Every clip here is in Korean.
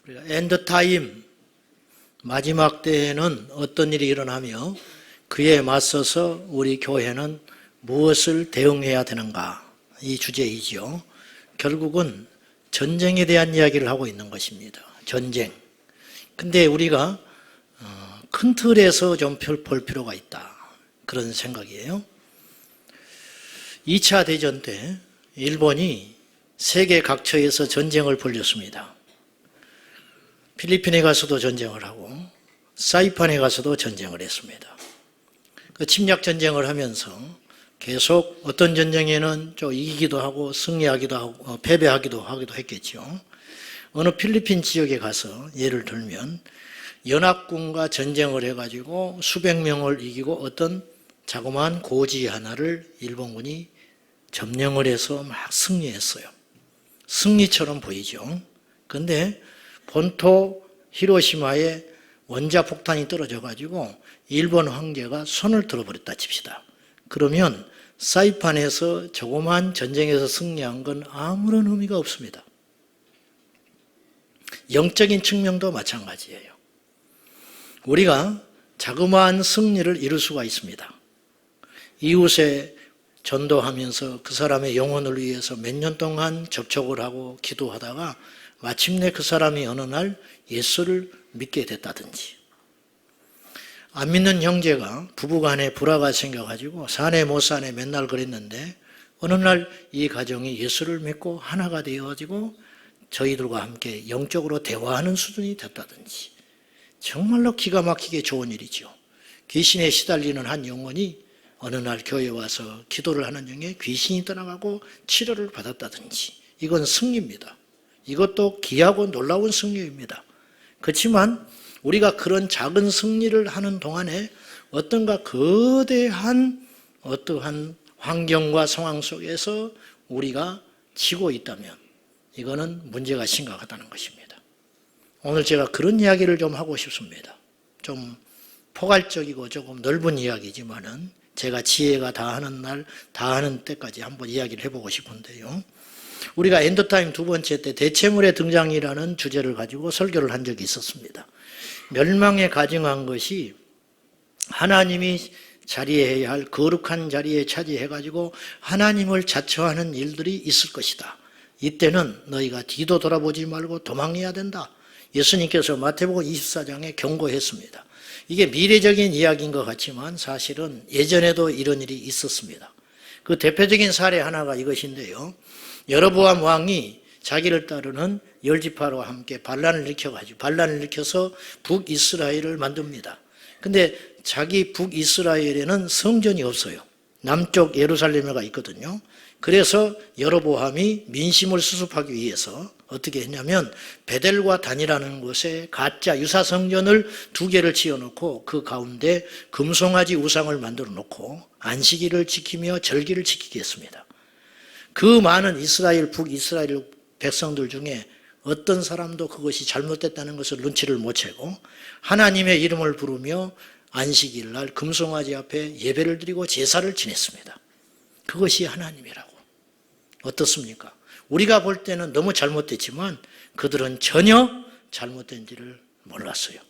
우리가 엔드타임 마지막 때에는 어떤 일이 일어나며 그에 맞서서 우리 교회는 무엇을 대응해야 되는가, 이 주제이죠. 결국은 전쟁에 대한 이야기를 하고 있는 것입니다. 전쟁. 근데 우리가 큰 틀에서 좀 볼 필요가 있다, 그런 생각이에요. 2차 대전 때 일본이 세계 각처에서 전쟁을 벌였습니다. 필리핀에 가서도 전쟁을 하고 사이판에 가서도 전쟁을 했습니다. 그 침략 전쟁을 하면서 계속 어떤 전쟁에는 좀 이기기도 하고 승리하기도 하고 패배하기도 했겠죠. 어느 필리핀 지역에 가서 예를 들면 연합군과 전쟁을 해가지고 수백 명을 이기고 어떤 자그마한 고지 하나를 일본군이 점령을 해서 막 승리했어요. 승리처럼 보이죠. 그런데 본토 히로시마에 원자폭탄이 떨어져가지고 일본 황제가 손을 들어버렸다 칩시다. 그러면 사이판에서 조그만 전쟁에서 승리한 건 아무런 의미가 없습니다. 영적인 측면도 마찬가지예요. 우리가 자그마한 승리를 이룰 수가 있습니다. 이웃에 전도하면서 그 사람의 영혼을 위해서 몇 년 동안 접촉을 하고 기도하다가 마침내 그 사람이 어느 날 예수를 믿게 됐다든지, 안 믿는 형제가 부부간에 불화가 생겨가지고 사내 못 사내 맨날 그랬는데 어느 날 이 가정이 예수를 믿고 하나가 되어가지고 저희들과 함께 영적으로 대화하는 수준이 됐다든지, 정말로 기가 막히게 좋은 일이죠. 귀신에 시달리는 한 영혼이 어느 날 교회에 와서 기도를 하는 중에 귀신이 떠나가고 치료를 받았다든지, 이건 승리입니다. 이것도 귀하고 놀라운 승리입니다. 그렇지만 우리가 그런 작은 승리를 하는 동안에 어떤가 거대한 어떠한 환경과 상황 속에서 우리가 지고 있다면 이거는 문제가 심각하다는 것입니다. 오늘 제가 그런 이야기를 좀 하고 싶습니다. 좀 포괄적이고 조금 넓은 이야기지만은 제가 지혜가 다하는 날, 다하는 때까지 한번 이야기를 해보고 싶은데요. 우리가 엔드타임 두 번째 때 대체물의 등장이라는 주제를 가지고 설교를 한 적이 있었습니다. 멸망에 가증한 것이 하나님이 자리해야 할 거룩한 자리에 차지해가지고 하나님을 자처하는 일들이 있을 것이다. 이때는 너희가 뒤도 돌아보지 말고 도망해야 된다. 예수님께서 마태복음 24장에 경고했습니다. 이게 미래적인 이야기인 것 같지만 사실은 예전에도 이런 일이 있었습니다. 그 대표적인 사례 하나가 이것인데요. 여로보암 왕이 자기를 따르는 열지파와 함께 반란을 일으켜서 북이스라엘을 만듭니다. 근데 자기 북이스라엘에는 성전이 없어요. 남쪽 예루살렘에가 있거든요. 그래서 여로보암이 민심을 수습하기 위해서 어떻게 했냐면 베델과 단이라는 곳에 가짜 유사 성전을 2개를 지어놓고 그 가운데 금송아지 우상을 만들어 놓고 안식일을 지키며 절기를 지키게 했습니다. 그 많은 북이스라엘 백성들 중에 어떤 사람도 그것이 잘못됐다는 것을 눈치를 못 채고 하나님의 이름을 부르며 안식일 날 금송아지 앞에 예배를 드리고 제사를 지냈습니다. 그것이 하나님이라고. 어떻습니까? 우리가 볼 때는 너무 잘못됐지만 그들은 전혀 잘못된 일을 몰랐어요.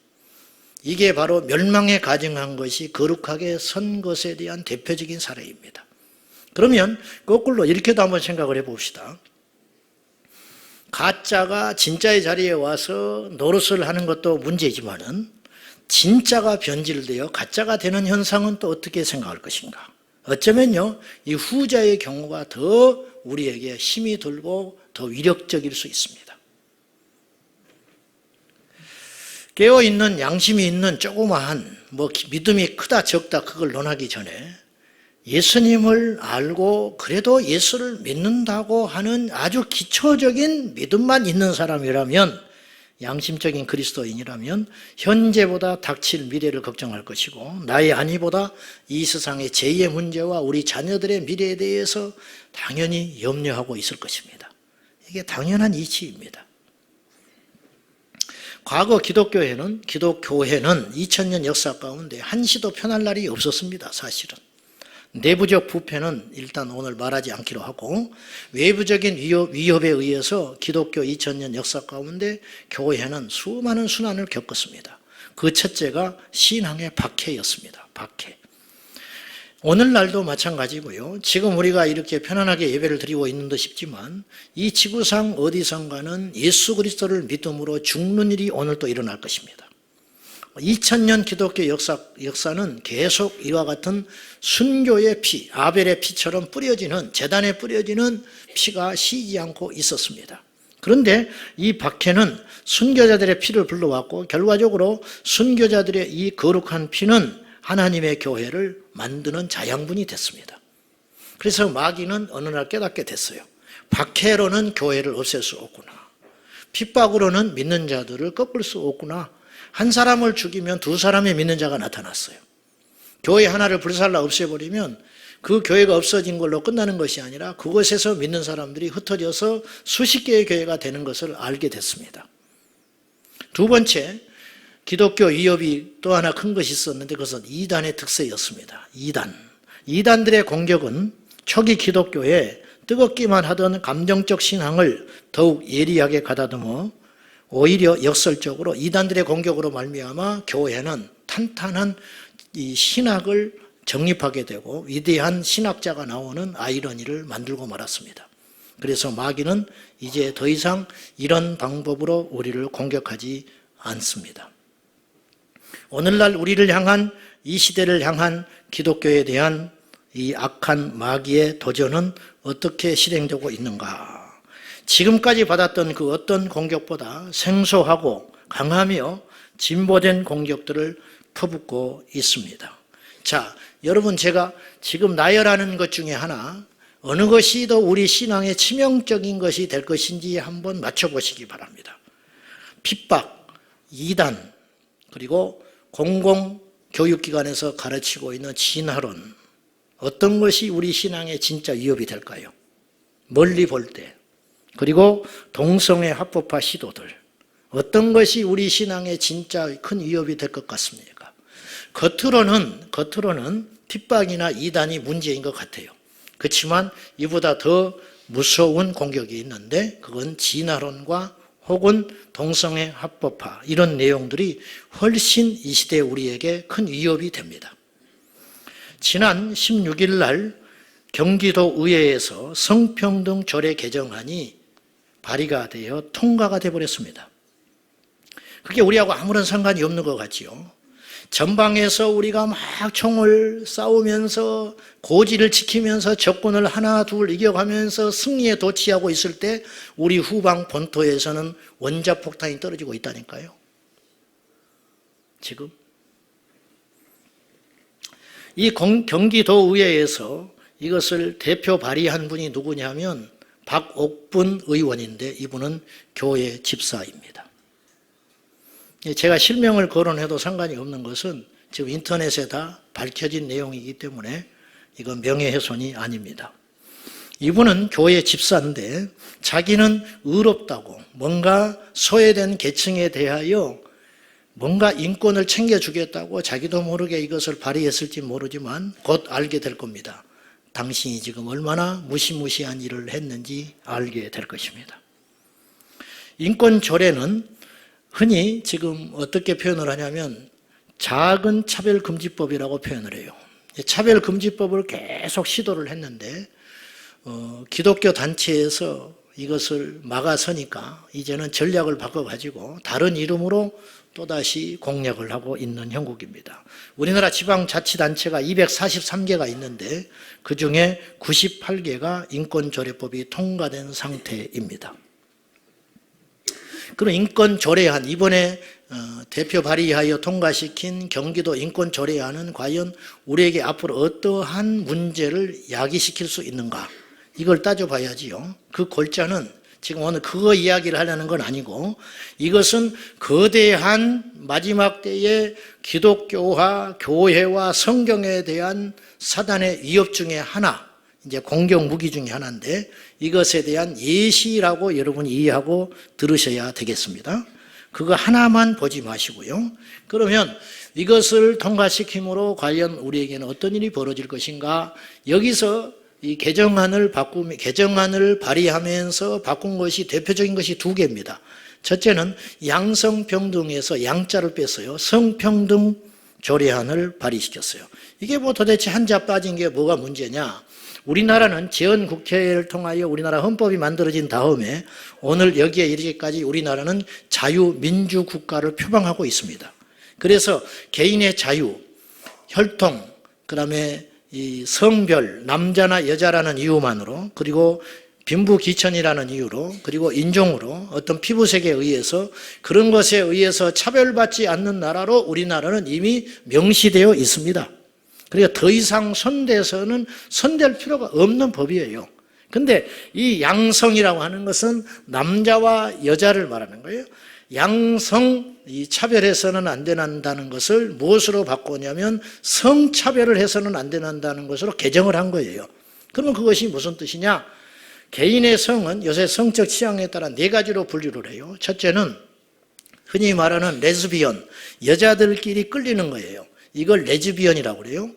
이게 바로 멸망에 가증한 것이 거룩하게 선 것에 대한 대표적인 사례입니다. 그러면 거꾸로 이렇게도 한번 생각을 해봅시다. 가짜가 진짜의 자리에 와서 노릇을 하는 것도 문제지만은 진짜가 변질되어 가짜가 되는 현상은 또 어떻게 생각할 것인가? 어쩌면요, 이 후자의 경우가 더 우리에게 힘이 들고 더 위력적일 수 있습니다. 깨어있는 양심이 있는 조그마한 믿음이 크다 적다 그걸 논하기 전에 예수님을 알고 그래도 예수를 믿는다고 하는 아주 기초적인 믿음만 있는 사람이라면, 양심적인 그리스도인이라면 현재보다 닥칠 미래를 걱정할 것이고 나의 안위보다 이 세상의 제2의 문제와 우리 자녀들의 미래에 대해서 당연히 염려하고 있을 것입니다. 이게 당연한 이치입니다. 과거 기독교회는 2000년 역사 가운데 한시도 편할 날이 없었습니다. 사실은 내부적 부패는 일단 오늘 말하지 않기로 하고, 외부적인 위협에 의해서 기독교 2000년 역사 가운데 교회는 수많은 순환을 겪었습니다. 그 첫째가 신앙의 박해였습니다. 박해. 오늘날도 마찬가지고요. 지금 우리가 이렇게 편안하게 예배를 드리고 있는 듯 싶지만 이 지구상 어디선가는 예수 그리스도를 믿음으로 죽는 일이 오늘 또 일어날 것입니다. 2000년 기독교 역사는 계속 이와 같은 순교의 피, 아벨의 피처럼 뿌려지는, 제단에 뿌려지는 피가 쉬지 않고 있었습니다. 그런데 이 박해는 순교자들의 피를 불러왔고 결과적으로 순교자들의 이 거룩한 피는 하나님의 교회를 만드는 자양분이 됐습니다. 그래서 마귀는 어느 날 깨닫게 됐어요. 박해로는 교회를 없앨 수 없구나. 핍박으로는 믿는 자들을 꺾을 수 없구나. 한 사람을 죽이면 두 사람의 믿는 자가 나타났어요. 교회 하나를 불살라 없애버리면 그 교회가 없어진 걸로 끝나는 것이 아니라 그곳에서 믿는 사람들이 흩어져서 수십 개의 교회가 되는 것을 알게 됐습니다. 두 번째, 기독교 위협이 또 하나 큰 것이 있었는데 그것은 이단의 특세였습니다. 이단들의 공격은 초기 기독교에 뜨겁기만 하던 감정적 신앙을 더욱 예리하게 가다듬어 오히려 역설적으로 이단들의 공격으로 말미암아 교회는 탄탄한 이 신학을 정립하게 되고 위대한 신학자가 나오는 아이러니를 만들고 말았습니다. 그래서 마귀는 이제 더 이상 이런 방법으로 우리를 공격하지 않습니다. 오늘날 우리를 향한, 이 시대를 향한 기독교에 대한 이 악한 마귀의 도전은 어떻게 실행되고 있는가? 지금까지 받았던 그 어떤 공격보다 생소하고 강하며 진보된 공격들을 퍼붓고 있습니다. 자, 여러분, 제가 지금 나열하는 것 중에 하나, 어느 것이 더 우리 신앙에 치명적인 것이 될 것인지 한번 맞춰보시기 바랍니다. 핍박, 이단, 그리고 공공교육기관에서 가르치고 있는 진화론, 어떤 것이 우리 신앙에 진짜 위협이 될까요? 멀리 볼 때. 그리고 동성애 합법화 시도들, 어떤 것이 우리 신앙에 진짜 큰 위협이 될 것 같습니까? 겉으로는 핍박이나 이단이 문제인 것 같아요. 그렇지만 이보다 더 무서운 공격이 있는데 그건 진화론과 혹은 동성애 합법화, 이런 내용들이 훨씬 이 시대에 우리에게 큰 위협이 됩니다. 지난 16일 날 경기도 의회에서 성평등 조례 개정안이 발의가 되어 통과가 되어버렸습니다. 그게 우리하고 아무런 상관이 없는 것 같지요. 전방에서 우리가 막 총을 싸우면서 고지를 지키면서 적군을 하나 둘 이겨가면서 승리에 도취하고 있을 때 우리 후방 본토에서는 원자폭탄이 떨어지고 있다니까요. 지금 이 경기도 의회에서 이것을 대표 발의한 분이 누구냐면 박옥분 의원인데 이분은 교회 집사입니다. 제가 실명을 거론해도 상관이 없는 것은 지금 인터넷에 다 밝혀진 내용이기 때문에 이건 명예훼손이 아닙니다. 이분은 교회 집사인데 자기는 의롭다고 뭔가 소외된 계층에 대하여 뭔가 인권을 챙겨주겠다고 자기도 모르게 이것을 발의했을지 모르지만 곧 알게 될 겁니다. 당신이 지금 얼마나 무시무시한 일을 했는지 알게 될 것입니다. 인권조례는 흔히 지금 어떻게 표현을 하냐면 작은 차별금지법이라고 표현을 해요. 차별금지법을 계속 시도를 했는데 기독교 단체에서 이것을 막아서니까 이제는 전략을 바꿔가지고 다른 이름으로 또다시 공략을 하고 있는 형국입니다. 우리나라 지방자치단체가 243개가 있는데 그중에 98개가 인권조례법이 통과된 상태입니다. 그럼 인권조례안, 이번에 대표 발의하여 통과시킨 경기도 인권조례안은 과연 우리에게 앞으로 어떠한 문제를 야기시킬 수 있는가? 이걸 따져봐야지요. 그 골자는 지금 오늘 그거 이야기를 하려는 건 아니고 이것은 거대한 마지막 때의 기독교와 교회와 성경에 대한 사단의 위협 중에 하나, 이제 공격 무기 중에 하나인데 이것에 대한 예시라고 여러분이 이해하고 들으셔야 되겠습니다. 그거 하나만 보지 마시고요. 그러면 이것을 통과시킴으로 과연 우리에게는 어떤 일이 벌어질 것인가? 여기서 이 개정안을 발의하면서 바꾼 것이 대표적인 것이 두 개입니다. 첫째는 양성평등에서 양자를 뺐어요. 성평등 조례안을 발의시켰어요. 이게 뭐 도대체 한자 빠진 게 뭐가 문제냐? 우리나라는 재헌국회를 통하여 우리나라 헌법이 만들어진 다음에 오늘 여기에 이르기까지 우리나라는 자유민주국가를 표방하고 있습니다. 그래서 개인의 자유, 혈통, 그다음에 이 성별, 남자나 여자라는 이유만으로, 그리고 빈부귀천이라는 이유로, 그리고 인종으로, 어떤 피부색에 의해서, 그런 것에 의해서 차별받지 않는 나라로 우리나라는 이미 명시되어 있습니다. 그러니까 더 이상 손댈 필요가 없는 법이에요. 근데 이 양성이라고 하는 것은 남자와 여자를 말하는 거예요. 양성, 이 차별해서는 안 된다는 것을 무엇으로 바꾸냐면 성차별을 해서는 안 된다는 것으로 개정을 한 거예요. 그러면 그것이 무슨 뜻이냐? 개인의 성은 요새 성적 취향에 따라 네 가지로 분류를 해요. 첫째는 흔히 말하는 레즈비언, 여자들끼리 끌리는 거예요. 이걸 레즈비언이라고 그래요.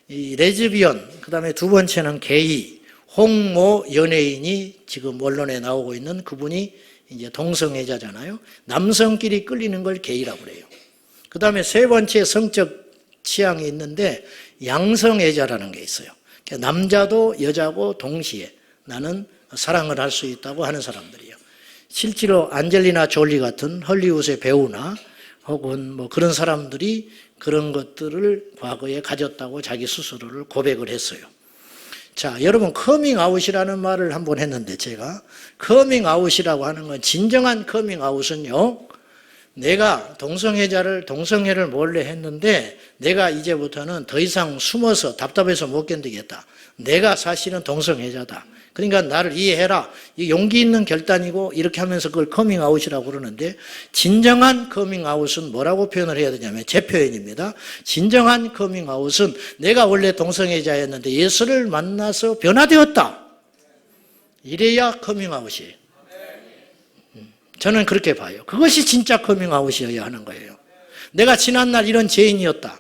이 레즈비언, 그 다음에 두 번째는 게이, 홍모 연예인이 지금 언론에 나오고 있는 그분이 이제 동성애자잖아요. 남성끼리 끌리는 걸 게이라고 그래요. 그 다음에 세 번째 성적 취향이 있는데 양성애자라는 게 있어요. 남자도 여자고 동시에 나는 사랑을 할 수 있다고 하는 사람들이에요. 실제로 안젤리나 졸리 같은 헐리우드의 배우나 혹은 뭐 그런 사람들이 그런 것들을 과거에 가졌다고 자기 스스로를 고백을 했어요. 자, 여러분 커밍아웃이라는 말을 한번 했는데 제가 커밍아웃이라고 하는 건 진정한 커밍아웃은요, 내가 동성애를 몰래 했는데 내가 이제부터는 더 이상 숨어서 답답해서 못 견디겠다. 내가 사실은 동성애자다. 그러니까 나를 이해해라. 이 용기 있는 결단이고 이렇게 하면서 그걸 커밍아웃이라고 그러는데 진정한 커밍아웃은 뭐라고 표현을 해야 되냐면 제 표현입니다. 진정한 커밍아웃은 내가 원래 동성애자였는데 예수를 만나서 변화되었다. 이래야 커밍아웃이에요. 저는 그렇게 봐요. 그것이 진짜 커밍아웃이어야 하는 거예요. 내가 지난날 이런 죄인이었다.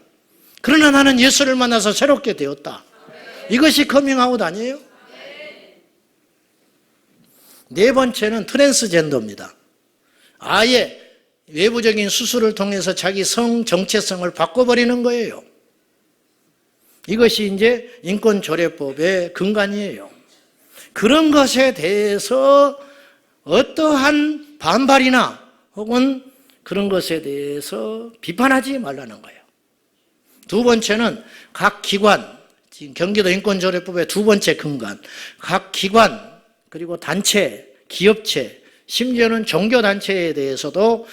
그러나 나는 예수를 만나서 새롭게 되었다. 이것이 커밍아웃 아니에요? 네 번째는 트랜스젠더입니다. 아예 외부적인 수술을 통해서 자기 성 정체성을 바꿔버리는 거예요. 이것이 이제 인권조례법의 근간이에요. 그런 것에 대해서 어떠한 반발이나 혹은 그런 것에 대해서 비판하지 말라는 거예요. 두 번째는 각 기관, 지금 경기도 인권조례법의 두 번째 근간, 각 기관 그리고 단체, 기업체, 심지어는 종교단체에 대해서도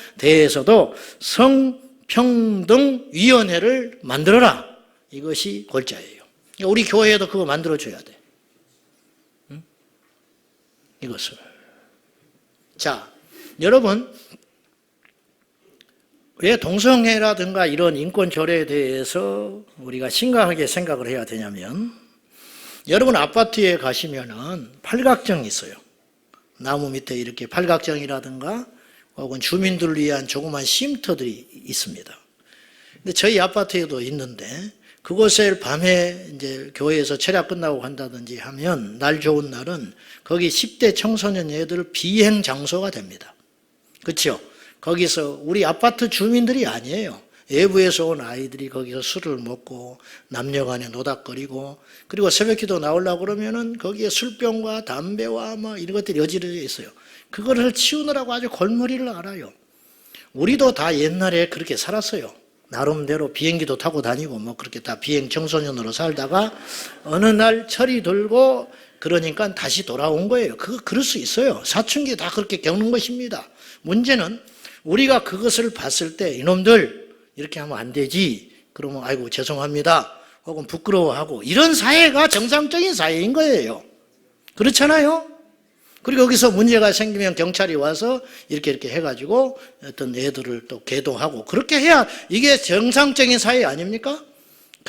성평등위원회를 만들어라. 이것이 골자예요. 우리 교회에도 그거 만들어줘야 돼. 응? 이것을. 자, 여러분, 왜 동성애라든가 이런 인권조례에 대해서 우리가 심각하게 생각을 해야 되냐면, 여러분 아파트에 가시면은 팔각정이 있어요. 나무 밑에 이렇게 팔각정이라든가 혹은 주민들을 위한 조그만 쉼터들이 있습니다. 근데 저희 아파트에도 있는데 그곳에 밤에 이제 교회에서 철야 끝나고 간다든지 하면 날 좋은 날은 거기 10대 청소년 애들 비행 장소가 됩니다. 그렇죠? 거기서 우리 아파트 주민들이 아니에요. 외부에서 온 아이들이 거기서 술을 먹고 남녀간에 노닥거리고 그리고 새벽기도 나오려고 그러면은 거기에 술병과 담배와 막 이런 것들이 여지러져 있어요. 그거를 치우느라고 아주 골머리를 앓아요. 우리도 다 옛날에 그렇게 살았어요. 나름대로 비행기도 타고 다니고 뭐 그렇게 다 비행 청소년으로 살다가 어느 날 철이 들고 그러니까 다시 돌아온 거예요. 그럴 수 있어요. 사춘기 다 그렇게 겪는 것입니다. 문제는 우리가 그것을 봤을 때 이놈들 이렇게 하면 안 되지. 그러면 아이고 죄송합니다. 혹은 부끄러워하고 이런 사회가 정상적인 사회인 거예요. 그렇잖아요? 그리고 여기서 문제가 생기면 경찰이 와서 이렇게 해가지고 어떤 애들을 또 계도하고 그렇게 해야 이게 정상적인 사회 아닙니까?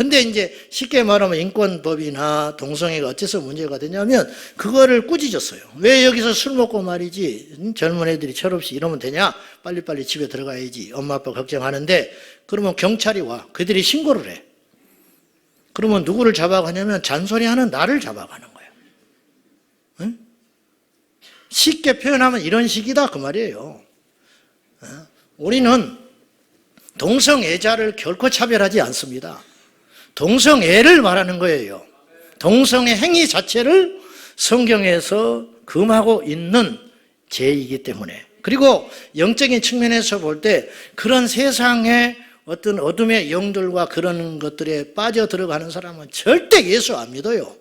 근데 이제 쉽게 말하면 인권법이나 동성애가 어째서 문제가 되냐면 그거를 꾸짖었어요. 왜 여기서 술 먹고 말이지 젊은 애들이 철없이 이러면 되냐? 빨리빨리 집에 들어가야지. 엄마 아빠 걱정하는데 그러면 경찰이 와. 그들이 신고를 해. 그러면 누구를 잡아가냐면 잔소리하는 나를 잡아가는 거예요. 응? 쉽게 표현하면 이런 식이다 그 말이에요. 우리는 동성애자를 결코 차별하지 않습니다. 동성애를 말하는 거예요. 동성애 행위 자체를 성경에서 금하고 있는 죄이기 때문에. 그리고 영적인 측면에서 볼 때 그런 세상의 어떤 어둠의 영들과 그런 것들에 빠져 들어가는 사람은 절대 예수 안 믿어요.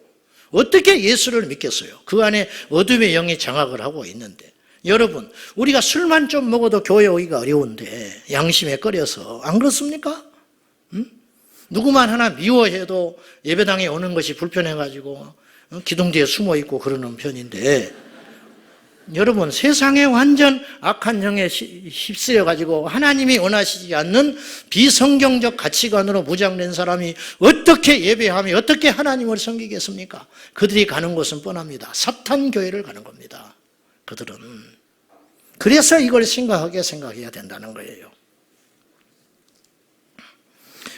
어떻게 예수를 믿겠어요? 그 안에 어둠의 영이 장악을 하고 있는데. 여러분, 우리가 술만 좀 먹어도 교회 오기가 어려운데 양심에 꺼려서 안 그렇습니까? 누구만 하나 미워해도 예배당에 오는 것이 불편해가지고 기둥 뒤에 숨어 있고 그러는 편인데, 여러분 세상에 완전 악한 영에 휩쓸려가지고 하나님이 원하시지 않는 비성경적 가치관으로 무장된 사람이 어떻게 예배하며 어떻게 하나님을 섬기겠습니까? 그들이 가는 곳은 뻔합니다. 사탄 교회를 가는 겁니다. 그들은. 그래서 이걸 심각하게 생각해야 된다는 거예요.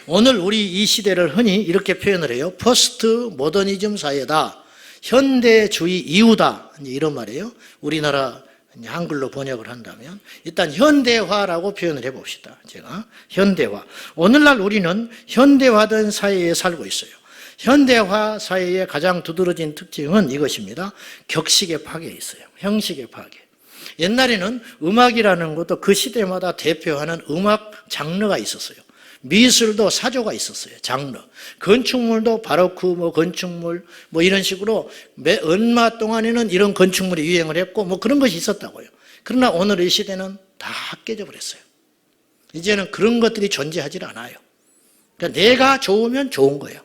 오늘 우리 이 시대를 흔히 이렇게 표현을 해요. 포스트 모더니즘 사회다. 현대주의 이후다. 이런 말이에요. 우리나라 한글로 번역을 한다면 일단 현대화라고 표현을 해봅시다. 제가 현대화. 오늘날 우리는 현대화된 사회에 살고 있어요. 현대화 사회의 가장 두드러진 특징은 이것입니다. 격식의 파괴에 있어요. 형식의 파괴. 옛날에는 음악이라는 것도 그 시대마다 대표하는 음악 장르가 있었어요. 미술도 사조가 있었어요. 장르. 건축물도 바로크 건축물 이런 식으로 얼마 동안에는 이런 건축물이 유행을 했고 그런 것이 있었다고요. 그러나 오늘 이 시대는 다 깨져버렸어요. 이제는 그런 것들이 존재하지 않아요. 그러니까 내가 좋으면 좋은 거예요.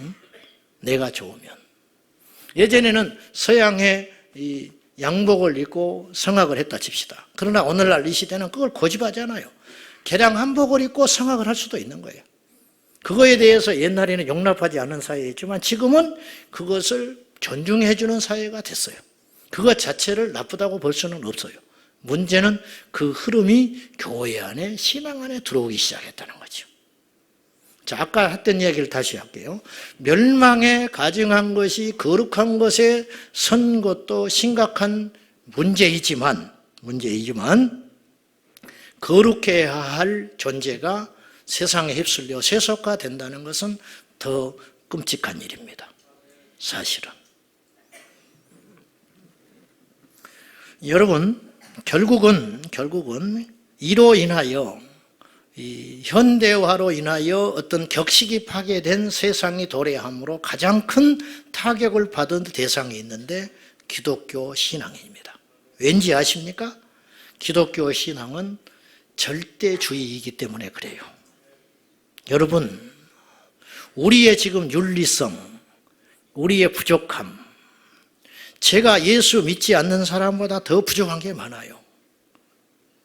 응? 내가 좋으면. 예전에는 서양의 이 양복을 입고 성악을 했다 칩시다. 그러나 오늘날 이 시대는 그걸 고집하잖아요. 개량 한복을 입고 성악을 할 수도 있는 거예요. 그거에 대해서 옛날에는 용납하지 않는 사회였지만 지금은 그것을 존중해 주는 사회가 됐어요. 그것 자체를 나쁘다고 볼 수는 없어요. 문제는 그 흐름이 교회 안에, 신앙 안에 들어오기 시작했다는 거죠. 자, 아까 했던 이야기를 다시 할게요. 멸망에 가증한 것이 거룩한 것에 선 것도 심각한 문제이지만 거룩해야 할 존재가 세상에 휩쓸려 세속화된다는 것은 더 끔찍한 일입니다. 사실은. 여러분, 결국은 이로 인하여 이 현대화로 인하여 어떤 격식이 파괴된 세상이 도래함으로 가장 큰 타격을 받은 대상이 있는데 기독교 신앙입니다. 왠지 아십니까? 기독교 신앙은 절대주의이기 때문에 그래요. 여러분, 우리의 지금 윤리성, 우리의 부족함, 제가 예수 믿지 않는 사람보다 더 부족한 게 많아요.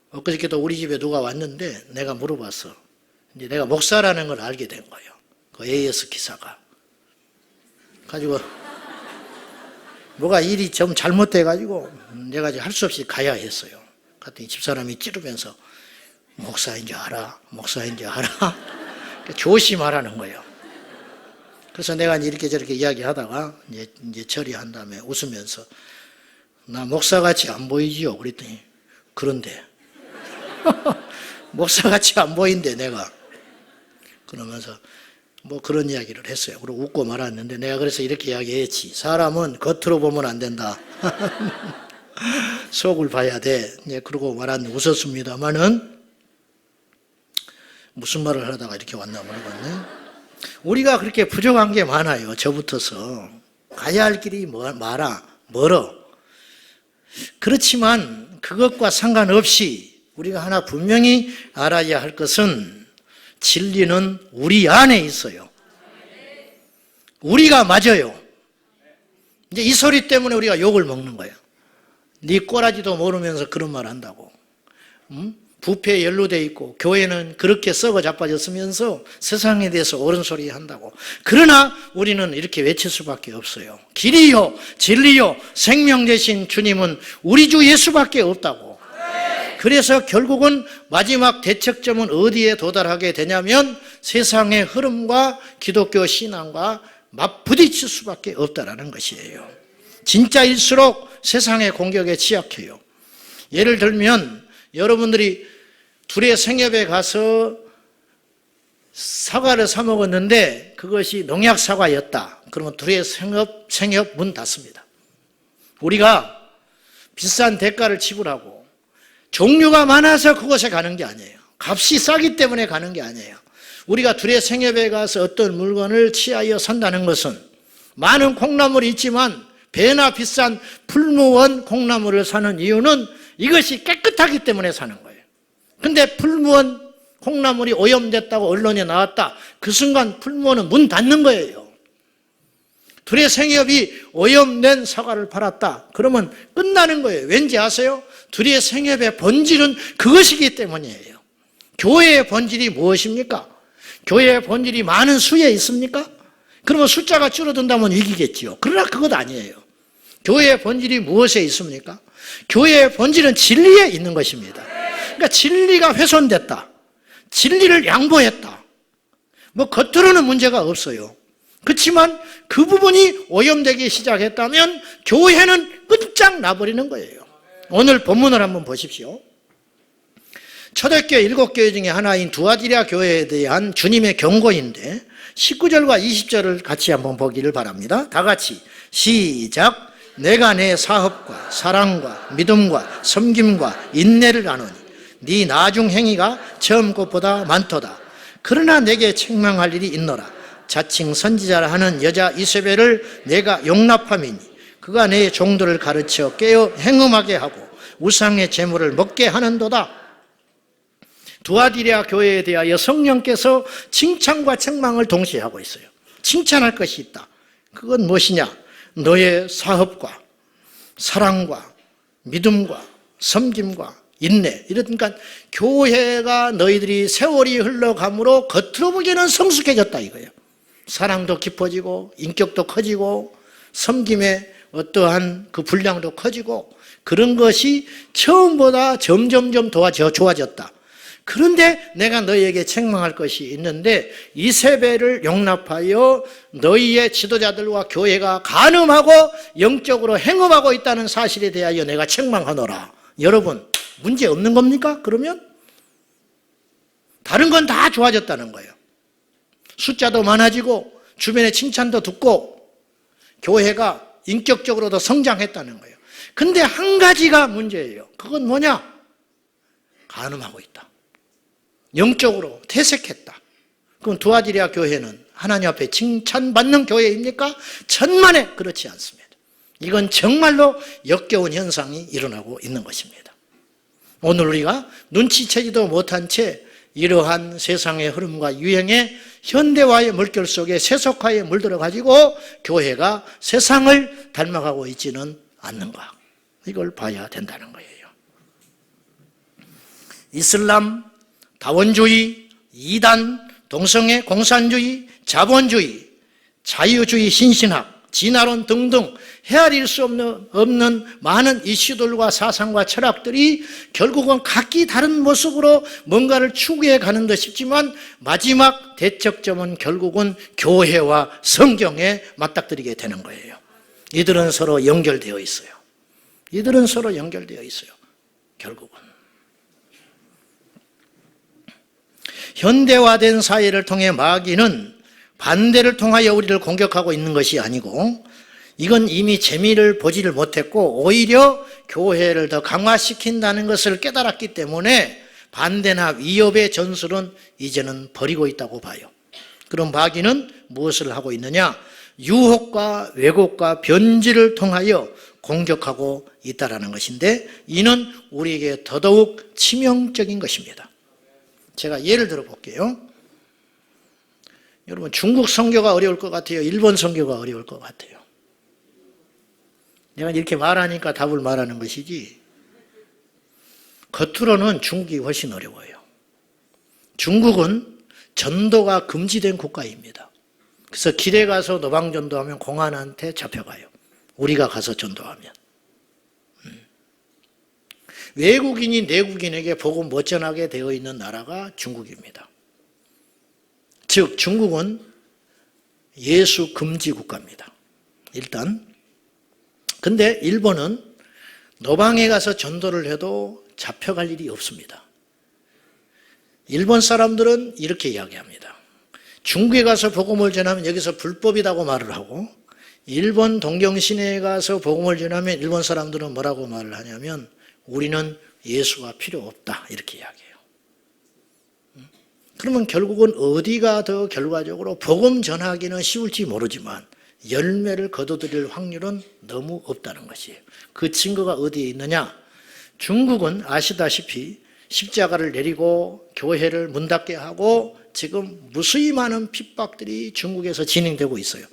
엊그저께도 우리 집에 누가 왔는데 내가 물어봤어. 이제 내가 목사라는 걸 알게 된 거예요. 그 AS 기사가. 가지고 뭐가 일이 좀 잘못돼가지고 내가 할 수 없이 가야 했어요. 그랬더니 집사람이 찌르면서 목사인 줄 알아? 조심하라는 거예요. 그래서 내가 이렇게 저렇게 이야기하다가 이제 처리한 다음에 웃으면서 나 목사같이 안 보이지요? 그랬더니 그런데 목사같이 안 보인대 내가. 그러면서 그런 이야기를 했어요. 그리고 웃고 말았는데 내가 그래서 이렇게 이야기했지. 사람은 겉으로 보면 안 된다. 속을 봐야 돼. 그러고 말았는데 웃었습니다만은 무슨 말을 하다가 이렇게 왔나 모르겠네. 우리가 그렇게 부족한 게 많아요. 저부터서. 가야 할 길이 멀어. 그렇지만 그것과 상관없이 우리가 하나 분명히 알아야 할 것은 진리는 우리 안에 있어요. 우리가 맞아요. 이제 이 소리 때문에 우리가 욕을 먹는 거예요. 네 꼬라지도 모르면서 그런 말 한다고. 부패에 연루되어 있고 교회는 그렇게 썩어 자빠졌으면서 세상에 대해서 옳은 소리 한다고. 그러나 우리는 이렇게 외칠 수밖에 없어요. 길이요 진리요 생명 되신 주님은 우리 주 예수밖에 없다고. 그래서 결국은 마지막 대척점은 어디에 도달하게 되냐면 세상의 흐름과 기독교 신앙과 맞부딪힐 수밖에 없다는 것이에요. 진짜일수록 세상의 공격에 취약해요. 예를 들면 여러분들이 둘의 생협에 가서 사과를 사 먹었는데 그것이 농약 사과였다. 그러면 둘의 생협 문 닫습니다. 우리가 비싼 대가를 지불하고 종류가 많아서 그곳에 가는 게 아니에요. 값이 싸기 때문에 가는 게 아니에요. 우리가 둘의 생협에 가서 어떤 물건을 취하여 산다는 것은 많은 콩나물이 있지만 배나 비싼 풀무원 콩나물을 사는 이유는 이것이 깨끗하기 때문에 사는 거예요. 근데 풀무원 콩나물이 오염됐다고 언론에 나왔다. 그 순간 풀무원은 문 닫는 거예요. 둘의 생협이 오염된 사과를 팔았다. 그러면 끝나는 거예요. 왠지 아세요? 둘의 생협의 본질은 그것이기 때문이에요. 교회의 본질이 무엇입니까? 교회의 본질이 많은 수에 있습니까? 그러면 숫자가 줄어든다면 이기겠지요. 그러나 그것 아니에요. 교회의 본질이 무엇에 있습니까? 교회의 본질은 진리에 있는 것입니다. 그러니까 진리가 훼손됐다. 진리를 양보했다. 뭐 겉으로는 문제가 없어요. 그렇지만 그 부분이 오염되기 시작했다면 교회는 끝장 나버리는 거예요. 오늘 본문을 한번 보십시오. 초대교회 7교회 중에 하나인 두아디라 교회에 대한 주님의 경고인데 19절과 20절을 같이 한번 보기를 바랍니다. 다 같이 시작. 내가 내 사업과 사랑과 믿음과 섬김과 인내를 아노니 네 나중 행위가 처음 것보다 많도다. 그러나 내게 책망할 일이 있노라. 자칭 선지자라 하는 여자 이세벨을 내가 용납함이니 그가 내 종들을 가르쳐 깨어 행음하게 하고 우상의 제물을 먹게 하는도다. 두아디라 교회에 대하여 성령께서 칭찬과 책망을 동시에 하고 있어요. 칭찬할 것이 있다. 그건 무엇이냐? 너의 사업과 사랑과 믿음과 섬김과 인내. 이러니까 교회가 너희들이 세월이 흘러감으로 겉으로 보기에는 성숙해졌다 이거예요. 사랑도 깊어지고 인격도 커지고 섬김의 어떠한 그 분량도 커지고 그런 것이 처음보다 점점점 더 좋아졌다. 그런데 내가 너희에게 책망할 것이 있는데 이세벨을 용납하여 너희의 지도자들과 교회가 간음하고 영적으로 행음하고 있다는 사실에 대하여 내가 책망하노라. 여러분 문제 없는 겁니까? 그러면 다른 건 다 좋아졌다는 거예요. 숫자도 많아지고 주변의 칭찬도 듣고 교회가 인격적으로도 성장했다는 거예요. 근데 한 가지가 문제예요. 그건 뭐냐? 간음하고 있다. 영적으로 퇴색했다. 그럼 두아디라 교회는 하나님 앞에 칭찬받는 교회입니까? 천만에 그렇지 않습니다. 이건 정말로 역겨운 현상이 일어나고 있는 것입니다. 오늘 우리가 눈치채지도 못한 채 이러한 세상의 흐름과 유행에 현대화의 물결 속에 세속화에 물들어가지고 교회가 세상을 닮아가고 있지는 않는가. 이걸 봐야 된다는 거예요. 이슬람, 다원주의, 이단, 동성애, 공산주의, 자본주의, 자유주의, 신신학, 진화론 등등 헤아릴 수 없는 많은 이슈들과 사상과 철학들이 결국은 각기 다른 모습으로 뭔가를 추구해 가는 듯 싶지만 마지막 대척점은 결국은 교회와 성경에 맞닥뜨리게 되는 거예요. 이들은 서로 연결되어 있어요. 이들은 서로 연결되어 있어요. 결국은. 현대화된 사회를 통해 마귀는 반대를 통하여 우리를 공격하고 있는 것이 아니고 이건 이미 재미를 보지를 못했고 오히려 교회를 더 강화시킨다는 것을 깨달았기 때문에 반대나 위협의 전술은 이제는 버리고 있다고 봐요. 그럼 마귀는 무엇을 하고 있느냐? 유혹과 왜곡과 변질을 통하여 공격하고 있다는 것인데 이는 우리에게 더더욱 치명적인 것입니다. 제가 예를 들어 볼게요. 여러분 중국 선교가 어려울 것 같아요? 일본 선교가 어려울 것 같아요? 내가 이렇게 말하니까 답을 말하는 것이지 겉으로는 중국이 훨씬 어려워요. 중국은 전도가 금지된 국가입니다. 그래서 길에 가서 노방전도하면 공안한테 잡혀가요. 우리가 가서 전도하면. 외국인이 내국인에게 복음 못 전하게 되어 있는 나라가 중국입니다. 즉 중국은 예수 금지 국가입니다. 일단. 근데 일본은 노방에 가서 전도를 해도 잡혀갈 일이 없습니다. 일본 사람들은 이렇게 이야기합니다. 중국에 가서 복음을 전하면 여기서 불법이라고 말을 하고, 일본 동경 시내에 가서 복음을 전하면 일본 사람들은 뭐라고 말을 하냐면 우리는 예수가 필요 없다 이렇게 이야기해요. 그러면 결국은 어디가 더 결과적으로 복음 전하기는 쉬울지 모르지만 열매를 거둬들일 확률은 너무 없다는 것이에요. 그 증거가 어디에 있느냐? 중국은 아시다시피 십자가를 내리고 교회를 문 닫게 하고 지금 무수히 많은 핍박들이 중국에서 진행되고 있어요.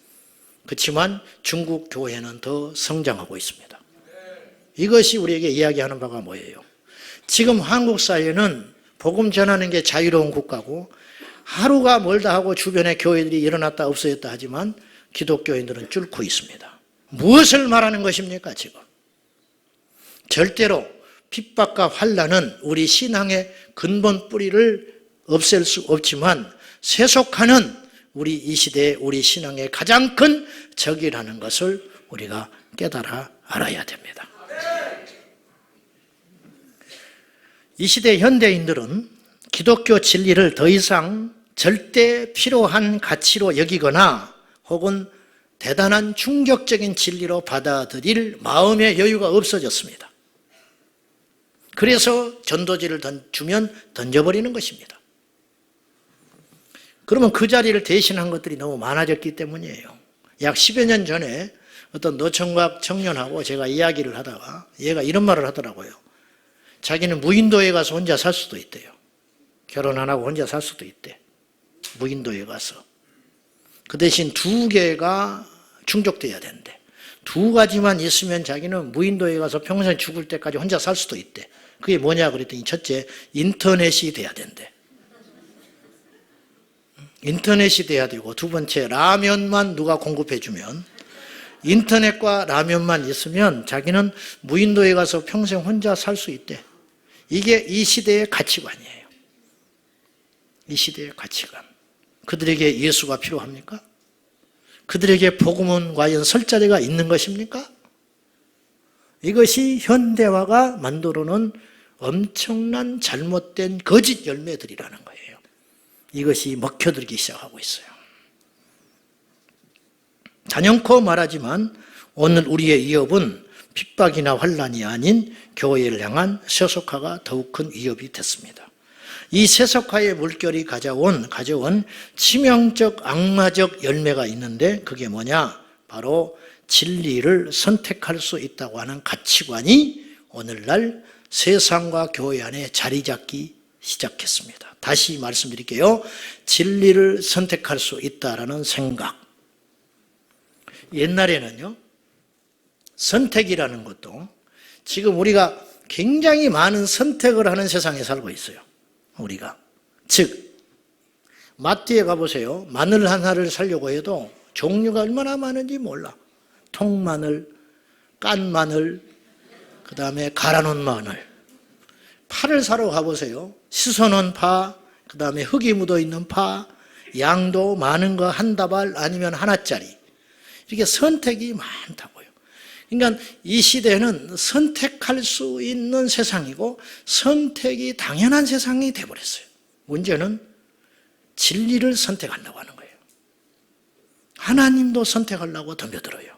그렇지만 중국 교회는 더 성장하고 있습니다. 이것이 우리에게 이야기하는 바가 뭐예요? 지금 한국 사회는 복음 전하는 게 자유로운 국가고 하루가 멀다 하고 주변에 교회들이 일어났다 없어졌다 하지만 기독교인들은 뚫고 있습니다. 무엇을 말하는 것입니까 지금? 절대로 핍박과 환난은 우리 신앙의 근본 뿌리를 없앨 수 없지만 세속화는 우리 이 시대의 우리 신앙의 가장 큰 적이라는 것을 우리가 깨달아 알아야 됩니다. 이 시대 현대인들은 기독교 진리를 더 이상 절대 필요한 가치로 여기거나 혹은 대단한 충격적인 진리로 받아들일 마음의 여유가 없어졌습니다. 그래서 전도지를 주면 던져버리는 것입니다. 그러면 그 자리를 대신한 것들이 너무 많아졌기 때문이에요. 약 10여 년 전에 어떤 노총각 청년하고 제가 이야기를 하다가 얘가 이런 말을 하더라고요. 자기는 무인도에 가서 혼자 살 수도 있대요. 결혼 안 하고 혼자 살 수도 있대. 무인도에 가서. 그 대신 2개가 충족돼야 된대. 2가지만 있으면 자기는 무인도에 가서 평생 죽을 때까지 혼자 살 수도 있대. 그게 뭐냐 그랬더니 첫째, 인터넷이 돼야 된대. 인터넷이 돼야 되고 두 번째, 라면만 누가 공급해주면, 인터넷과 라면만 있으면 자기는 무인도에 가서 평생 혼자 살 수 있대. 이게 이 시대의 가치관이에요. 이 시대의 가치관. 그들에게 예수가 필요합니까? 그들에게 복음은 과연 설 자리가 있는 것입니까? 이것이 현대화가 만들어놓은 엄청난 잘못된 거짓 열매들이라는 거예요. 이것이 먹혀들기 시작하고 있어요. 단연코 말하지만 오늘 우리의 위협은 핍박이나 환난이 아닌 교회를 향한 세속화가 더욱 큰 위협이 됐습니다. 이 세속화의 물결이 가져온 치명적 악마적 열매가 있는데 그게 뭐냐? 바로 진리를 선택할 수 있다고 하는 가치관이 오늘날 세상과 교회 안에 자리 잡기 시작했습니다. 다시 말씀드릴게요. 진리를 선택할 수 있다라는 생각. 옛날에는요, 선택이라는 것도 지금 우리가 굉장히 많은 선택을 하는 세상에 살고 있어요. 우리가. 즉, 마트에 가보세요. 마늘 하나를 사려고 해도 종류가 얼마나 많은지 몰라. 통마늘, 깐 마늘, 그 다음에 갈아놓은 마늘. 파를 사러 가보세요. 씻어놓은 파, 그 다음에 흙이 묻어있는 파, 양도 많은 거 한 다발 아니면 하나짜리. 이렇게 선택이 많다고요. 그러니까 이 시대는 선택할 수 있는 세상이고 선택이 당연한 세상이 돼버렸어요. 문제는 진리를 선택한다고 하는 거예요. 하나님도 선택하려고 덤벼들어요.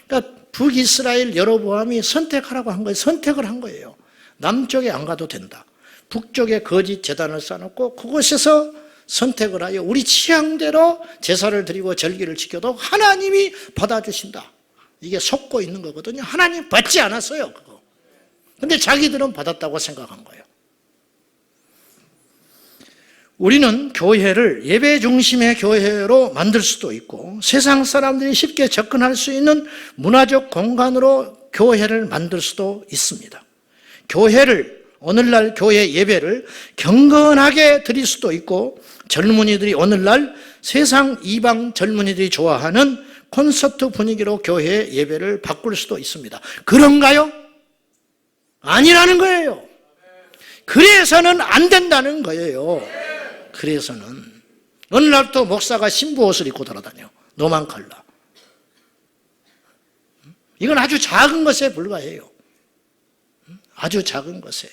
그러니까 북이스라엘 여로보암이 선택하라고 한 거예요. 선택을 한 거예요. 남쪽에 안 가도 된다. 북쪽에 거짓 제단을 쌓아놓고 그곳에서 선택을 하여 우리 취향대로 제사를 드리고 절기를 지켜도 하나님이 받아주신다. 이게 속고 있는 거거든요. 하나님 받지 않았어요, 그거. 근데 자기들은 받았다고 생각한 거예요. 우리는 교회를 예배 중심의 교회로 만들 수도 있고 세상 사람들이 쉽게 접근할 수 있는 문화적 공간으로 교회를 만들 수도 있습니다. 오늘날 교회 예배를 경건하게 드릴 수도 있고, 젊은이들이 오늘날 세상 이방 젊은이들이 좋아하는 콘서트 분위기로 교회 예배를 바꿀 수도 있습니다. 그런가요? 아니라는 거예요. 그래서는 안 된다는 거예요. 그래서는 어느 날부터 목사가 신부 옷을 입고 돌아다녀. 노만 컬러. 이건 아주 작은 것에 불과해요. 아주 작은 것에.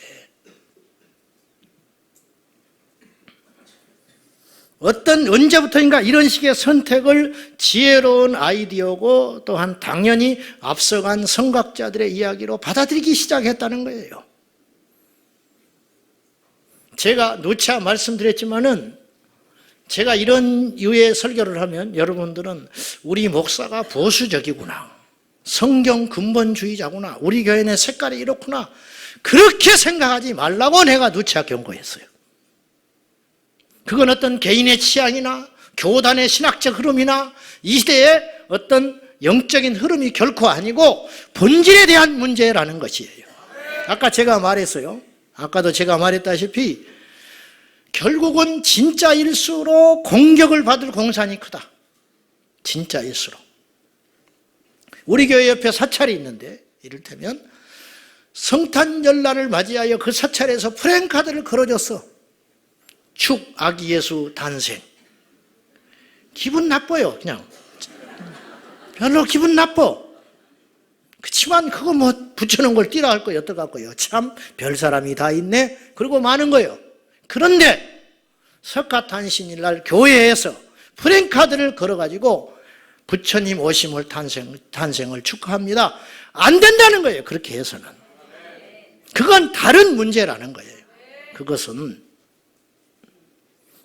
언제부터인가 이런 식의 선택을 지혜로운 아이디어고 또한 당연히 앞서간 성각자들의 이야기로 받아들이기 시작했다는 거예요. 제가 누차 말씀드렸지만은 제가 이런 유의 설교를 하면 여러분들은 우리 목사가 보수적이구나, 성경 근본주의자구나, 우리 교회는 색깔이 이렇구나, 그렇게 생각하지 말라고 내가 누차 경고했어요. 그건 어떤 개인의 취향이나 교단의 신학적 흐름이나 이 시대의 어떤 영적인 흐름이 결코 아니고 본질에 대한 문제라는 것이에요. 아까 제가 말했어요. 아까도 제가 말했다시피 결국은 진짜일수록 공격을 받을 공산이 크다. 진짜일수록. 우리 교회 옆에 사찰이 있는데 이를테면 성탄절날을 맞이하여 그 사찰에서 프랭카드를 걸어줬어. 축 아기 예수 탄생. 기분 나빠요. 그냥 별로 기분 나빠. 그렇지만 그거 뭐 붙여놓은 걸 띠라 할 거예요. 어떡할거예요. 참 별 사람이 다 있네. 그리고 많은 거예요. 그런데 석가탄신일날 교회에서 프랭카드를 걸어가지고 부처님 오심을 탄생을 축하합니다. 안 된다는 거예요. 그렇게 해서는. 그건 다른 문제라는 거예요. 그것은.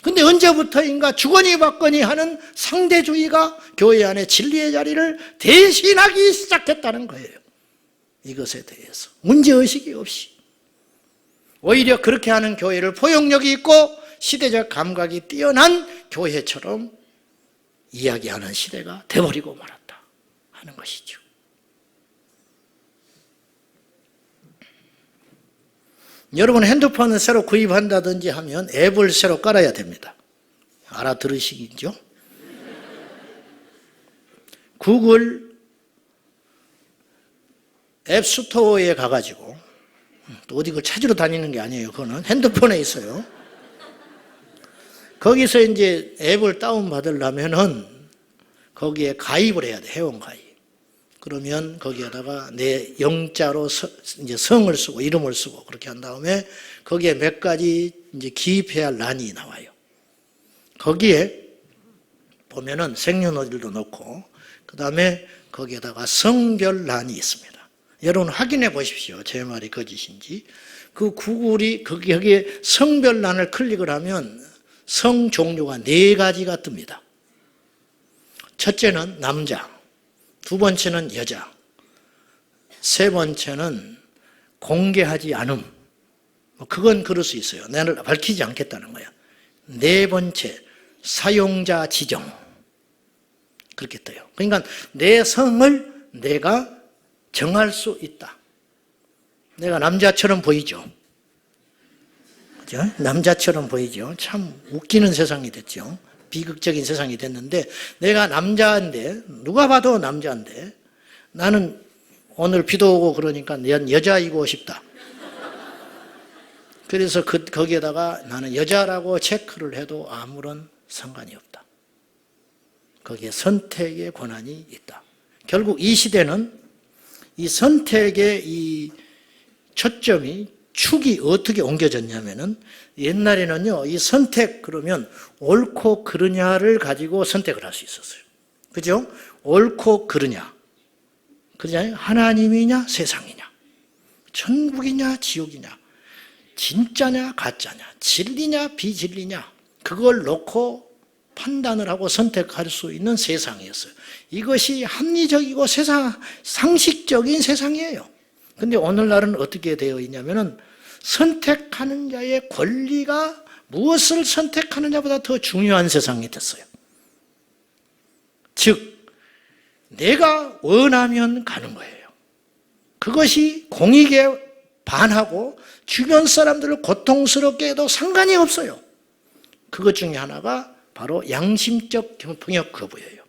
근데 언제부터인가 주거니 받거니 하는 상대주의가 교회 안에 진리의 자리를 대신하기 시작했다는 거예요. 이것에 대해서 문제의식이 없이. 오히려 그렇게 하는 교회를 포용력이 있고 시대적 감각이 뛰어난 교회처럼 이야기하는 시대가 돼버리고 말았다 하는 것이죠. 여러분 핸드폰을 새로 구입한다든지 하면 앱을 새로 깔아야 됩니다. 알아들으시겠죠? 구글 앱 스토어에 가가지고 또 어디 그걸 찾으러 다니는 게 아니에요. 그거는 핸드폰에 있어요. 거기서 이제 앱을 다운받으려면은 거기에 가입을 해야 돼. 회원 가입. 그러면 거기에다가 내 영자로 이제 성을 쓰고 이름을 쓰고 그렇게 한 다음에 거기에 몇 가지 이제 기입해야 할 란이 나와요. 거기에 보면은 생년월일도 넣고 그 다음에 거기에다가 성별 란이 있습니다. 여러분 확인해 보십시오. 제 말이 거짓인지. 그 구글이 거기에 성별 란을 클릭을 하면 성 종류가 4가지가 뜹니다. 첫째는 남자, 두 번째는 여자, 세 번째는 공개하지 않음. 그건 그럴 수 있어요. 나를 밝히지 않겠다는 거야. 네 번째, 사용자 지정. 그렇게 떠요. 그러니까 내 성을 내가 정할 수 있다. 내가 남자처럼 보이죠. 그죠? 남자처럼 보이죠. 참 웃기는 세상이 됐죠. 비극적인 세상이 됐는데 내가 남자인데 누가 봐도 남자인데 나는 오늘 비도 오고 그러니까 여자이고 싶다. 그래서 거기에다가 나는 여자라고 체크를 해도 아무런 상관이 없다. 거기에 선택의 권한이 있다. 결국 이 시대는 이 선택의 이 초점이 축이 어떻게 옮겨졌냐면은 옛날에는요, 이 선택 그러면 옳고 그르냐를 가지고 선택을 할 수 있었어요. 그죠? 옳고 그르냐. 그러잖아요. 하나님이냐, 세상이냐. 천국이냐, 지옥이냐. 진짜냐, 가짜냐. 진리냐, 비진리냐. 그걸 놓고 판단을 하고 선택할 수 있는 세상이었어요. 이것이 합리적이고 상식적인 세상이에요. 근데 오늘날은 어떻게 되어 있냐면은 선택하는 자의 권리가 무엇을 선택하느냐보다 더 중요한 세상이 됐어요. 즉, 내가 원하면 가는 거예요. 그것이 공익에 반하고 주변 사람들을 고통스럽게 해도 상관이 없어요. 그것 중에 하나가 바로 양심적 병역 거부예요.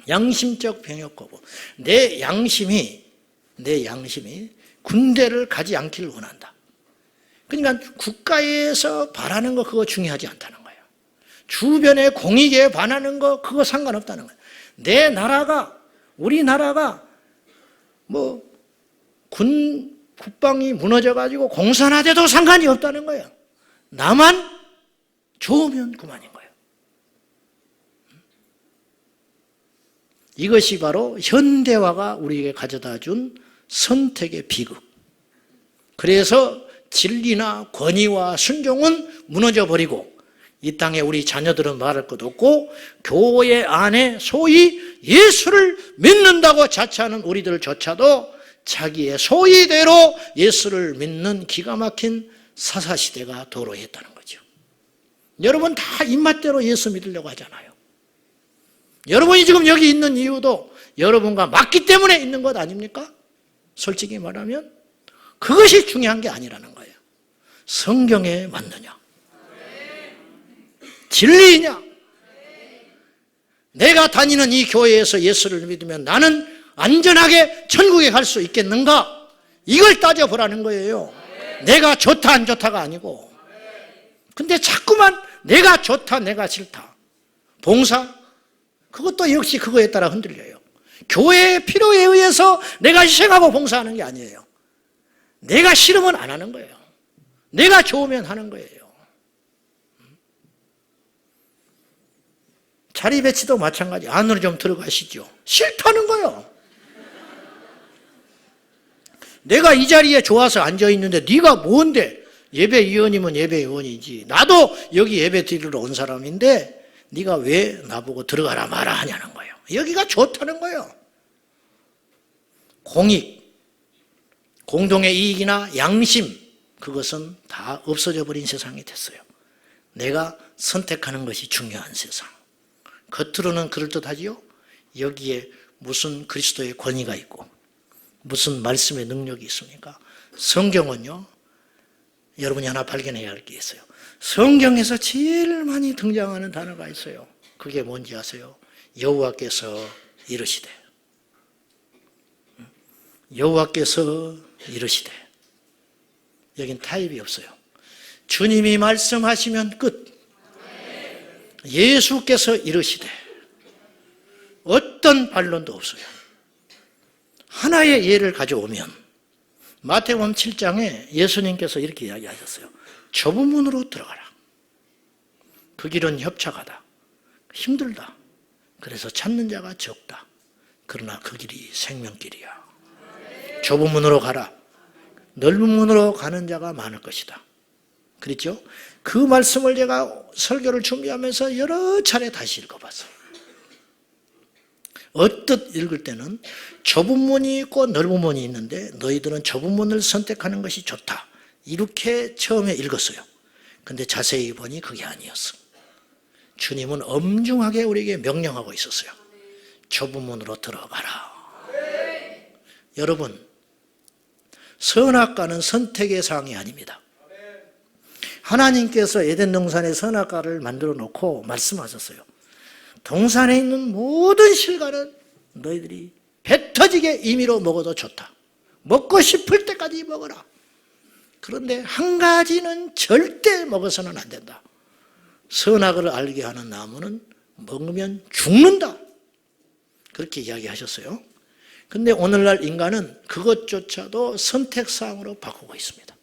양심적 병역 거부. 내 양심이 군대를 가지 않기를 원한다. 그러니까 국가에서 바라는 거 그거 중요하지 않다는 거예요. 주변의 공익에 반하는 거 그거 상관없다는 거예요. 내 나라가, 우리나라가 국방이 무너져가지고 공산화돼도 상관이 없다는 거예요. 나만 좋으면 그만인 거예요. 이것이 바로 현대화가 우리에게 가져다 준 선택의 비극. 그래서 진리나 권위와 순종은 무너져 버리고 이 땅에 우리 자녀들은 말할 것 없고 교회 안에 소위 예수를 믿는다고 자처하는 우리들조차도 자기의 소위대로 예수를 믿는 기가 막힌 사사시대가 도래했다는 거죠. 여러분 다 입맛대로 예수 믿으려고 하잖아요. 여러분이 지금 여기 있는 이유도 여러분과 맞기 때문에 있는 것 아닙니까? 솔직히 말하면 그것이 중요한 게 아니라는 거예요. 성경에 맞느냐? 진리이냐? 내가 다니는 이 교회에서 예수를 믿으면 나는 안전하게 천국에 갈 수 있겠는가? 이걸 따져보라는 거예요. 내가 좋다 안 좋다가 아니고. 근데 자꾸만 내가 좋다 내가 싫다. 봉사? 그것도 역시 그거에 따라 흔들려요. 교회의 필요에 의해서 내가 희생하고 봉사하는 게 아니에요. 내가 싫으면 안 하는 거예요. 내가 좋으면 하는 거예요. 자리 배치도 마찬가지. 안으로 좀 들어가시죠. 싫다는 거예요. 내가 이 자리에 좋아서 앉아있는데 네가 뭔데? 예배위원이면 예배위원이지. 나도 여기 예배 드리러 온 사람인데 네가 왜 나보고 들어가라 마라 하냐는 거예요. 여기가 좋다는 거예요. 공익, 공동의 이익이나 양심, 그것은 다 없어져 버린 세상이 됐어요. 내가 선택하는 것이 중요한 세상. 겉으로는 그럴듯하지요. 여기에 무슨 그리스도의 권위가 있고 무슨 말씀의 능력이 있습니까? 성경은요, 여러분이 하나 발견해야 할 게 있어요. 성경에서 제일 많이 등장하는 단어가 있어요. 그게 뭔지 아세요? 여호와께서 이르시되. 여호와께서 이르시되. 여긴 타입이 없어요. 주님이 말씀하시면 끝. 예수께서 이르시되. 어떤 반론도 없어요. 하나의 예를 가져오면 마태복음 7장에 예수님께서 이렇게 이야기하셨어요. 좁은 문으로 들어가라. 그 길은 협착하다. 힘들다. 그래서 찾는 자가 적다. 그러나 그 길이 생명길이야. 좁은 문으로 가라. 넓은 문으로 가는 자가 많을 것이다. 그렇죠? 그 말씀을 제가 설교를 준비하면서 여러 차례 다시 읽어봤어요. 언뜻 읽을 때는 좁은 문이 있고 넓은 문이 있는데 너희들은 좁은 문을 선택하는 것이 좋다. 이렇게 처음에 읽었어요. 근데 자세히 보니 그게 아니었어. 주님은 엄중하게 우리에게 명령하고 있었어요. 좁은 문으로 들어가라. 여러분, 선악과는 선택의 사항이 아닙니다. 하나님께서 에덴 동산에 선악과를 만들어 놓고 말씀하셨어요. 동산에 있는 모든 실과는 너희들이 배 터지게 임의로 먹어도 좋다. 먹고 싶을 때까지 먹어라. 그런데 한 가지는 절대 먹어서는 안 된다. 선악을 알게 하는 나무는 먹으면 죽는다. 그렇게 이야기하셨어요. 근데 오늘날 인간은 그것조차도 선택사항으로 바꾸고 있습니다.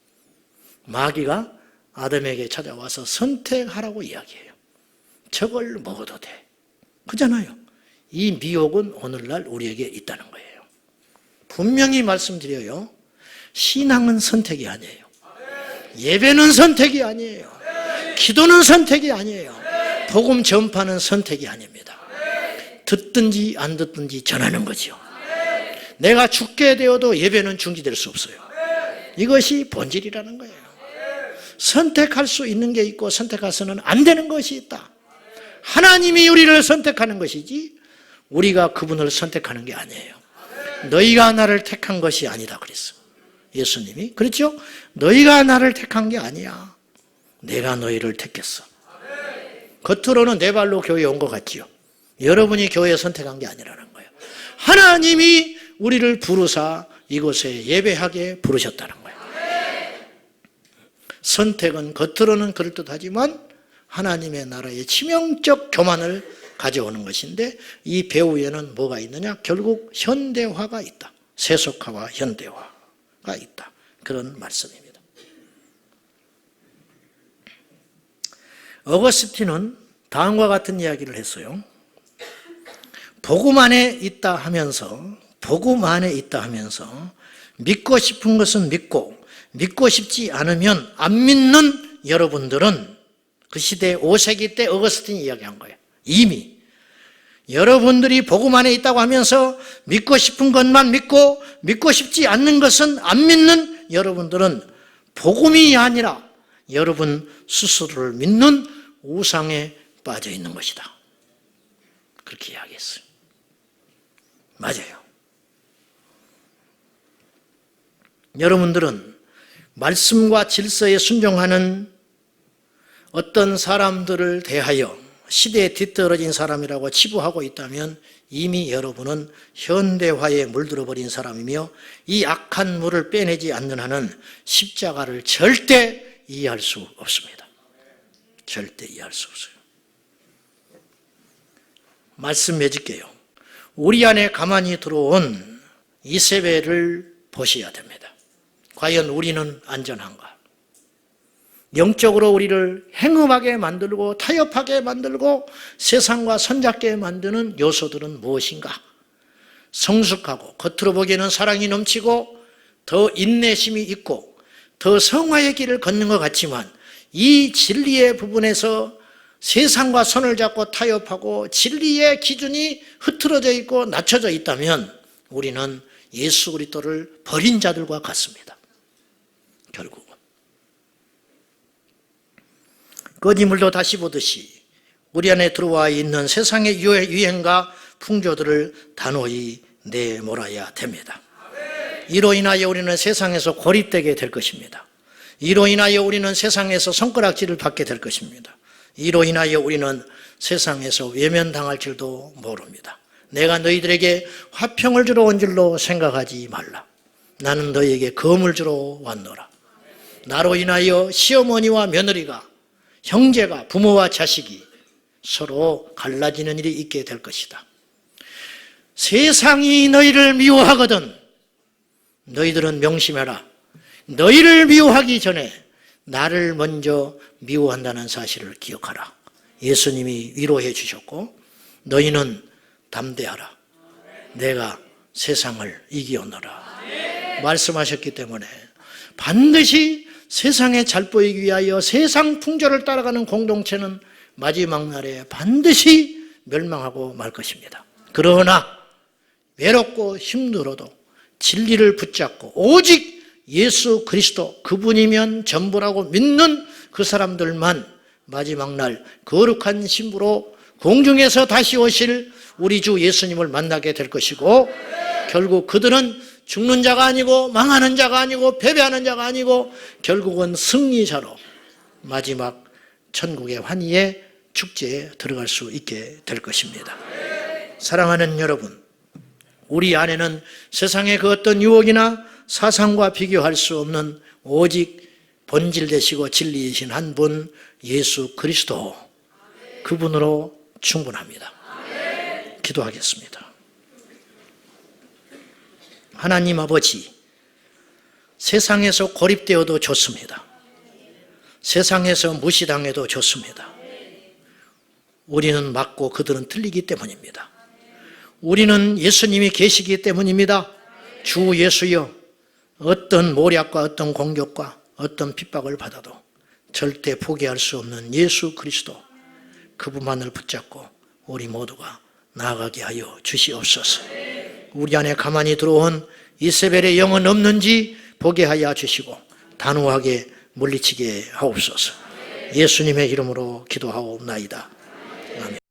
마귀가 아담에게 찾아와서 선택하라고 이야기해요. 저걸 먹어도 돼. 그잖아요. 이 미혹은 오늘날 우리에게 있다는 거예요. 분명히 말씀드려요. 신앙은 선택이 아니에요. 예배는 선택이 아니에요. 기도는 선택이 아니에요. 복음 전파는 선택이 아닙니다. 듣든지 안 듣든지 전하는 거죠. 내가 죽게 되어도 예배는 중지될 수 없어요. 이것이 본질이라는 거예요. 선택할 수 있는 게 있고 선택해서는 안 되는 것이 있다. 하나님이 우리를 선택하는 것이지 우리가 그분을 선택하는 게 아니에요. 너희가 나를 택한 것이 아니다 그랬어. 예수님이. 그렇죠? 너희가 나를 택한 게 아니야. 내가 너희를 택했어. 겉으로는 내 발로 교회에 온 것 같지요. 여러분이 교회에 선택한 게 아니라는 거예요. 하나님이 우리를 부르사 이곳에 예배하게 부르셨다는 거예요. 선택은 겉으로는 그럴듯하지만 하나님의 나라의 치명적 교만을 가져오는 것인데, 이 배후에는 뭐가 있느냐? 결국 현대화가 있다. 세속화와 현대화가 있다. 그런 말씀입니다. 어거스틴은 다음과 같은 이야기를 했어요. 복음 안에 있다 하면서 믿고 싶은 것은 믿고 싶지 않으면 안 믿는 여러분들은, 그 시대 5세기 때 어거스틴이 이야기한 거예요. 이미 여러분들이 복음 안에 있다고 하면서 믿고 싶은 것만 믿고 싶지 않는 것은 안 믿는 여러분들은 복음이 아니라 여러분 스스로를 믿는 우상에 빠져 있는 것이다. 그렇게 이야기했어요. 맞아요. 여러분들은 말씀과 질서에 순종하는 어떤 사람들을 대하여 시대에 뒤떨어진 사람이라고 치부하고 있다면 이미 여러분은 현대화에 물들어버린 사람이며, 이 악한 물을 빼내지 않는 한은 십자가를 절대 이해할 수 없습니다. 절대 이해할 수 없어요. 말씀 맺을게요. 우리 안에 가만히 들어온 이세벨을 보셔야 됩니다. 과연 우리는 안전한가? 영적으로 우리를 행음하게 만들고 타협하게 만들고 세상과 손잡게 만드는 요소들은 무엇인가? 성숙하고 겉으로 보기에는 사랑이 넘치고 더 인내심이 있고 더 성화의 길을 걷는 것 같지만, 이 진리의 부분에서 세상과 손을 잡고 타협하고 진리의 기준이 흐트러져 있고 낮춰져 있다면 우리는 예수 그리스도를 버린 자들과 같습니다. 결국은 거짓물도 다시 보듯이 우리 안에 들어와 있는 세상의 유행과 풍조들을 단호히 내몰아야 됩니다. 이로 인하여 우리는 세상에서 고립되게 될 것입니다. 이로 인하여 우리는 세상에서 손가락질을 받게 될 것입니다. 이로 인하여 우리는 세상에서 외면당할 줄도 모릅니다. 내가 너희들에게 화평을 주러 온 줄로 생각하지 말라. 나는 너희에게 검을 주러 왔노라. 나로 인하여 시어머니와 며느리가, 형제가, 부모와 자식이 서로 갈라지는 일이 있게 될 것이다. 세상이 너희를 미워하거든 너희들은 명심해라. 너희를 미워하기 전에 나를 먼저 미워한다는 사실을 기억하라. 예수님이 위로해 주셨고, 너희는 담대하라. 내가 세상을 이기었노라 말씀하셨기 때문에 반드시 세상에 잘 보이기 위하여 세상 풍조를 따라가는 공동체는 마지막 날에 반드시 멸망하고 말 것입니다. 그러나 외롭고 힘들어도 진리를 붙잡고 오직 예수 그리스도 그분이면 전부라고 믿는 그 사람들만 마지막 날 거룩한 신부로 공중에서 다시 오실 우리 주 예수님을 만나게 될 것이고, 결국 그들은 죽는 자가 아니고 망하는 자가 아니고 패배하는 자가 아니고 결국은 승리자로 마지막 천국의 환희의 축제에 들어갈 수 있게 될 것입니다. 사랑하는 여러분, 우리 안에는 세상의 그 어떤 유혹이나 사상과 비교할 수 없는 오직 본질 되시고 진리이신 한 분 예수 그리스도, 그분으로 충분합니다. 기도하겠습니다. 하나님 아버지, 세상에서 고립되어도 좋습니다. 세상에서 무시당해도 좋습니다. 우리는 맞고 그들은 틀리기 때문입니다. 우리는 예수님이 계시기 때문입니다. 주 예수여, 어떤 모략과 어떤 공격과 어떤 핍박을 받아도 절대 포기할 수 없는 예수 그리스도, 그분만을 붙잡고 우리 모두가 나아가게 하여 주시옵소서. 우리 안에 가만히 들어온 이세벨의 영은 없는지 보게 하여 주시고 단호하게 물리치게 하옵소서. 예수님의 이름으로 기도하옵나이다. 아멘.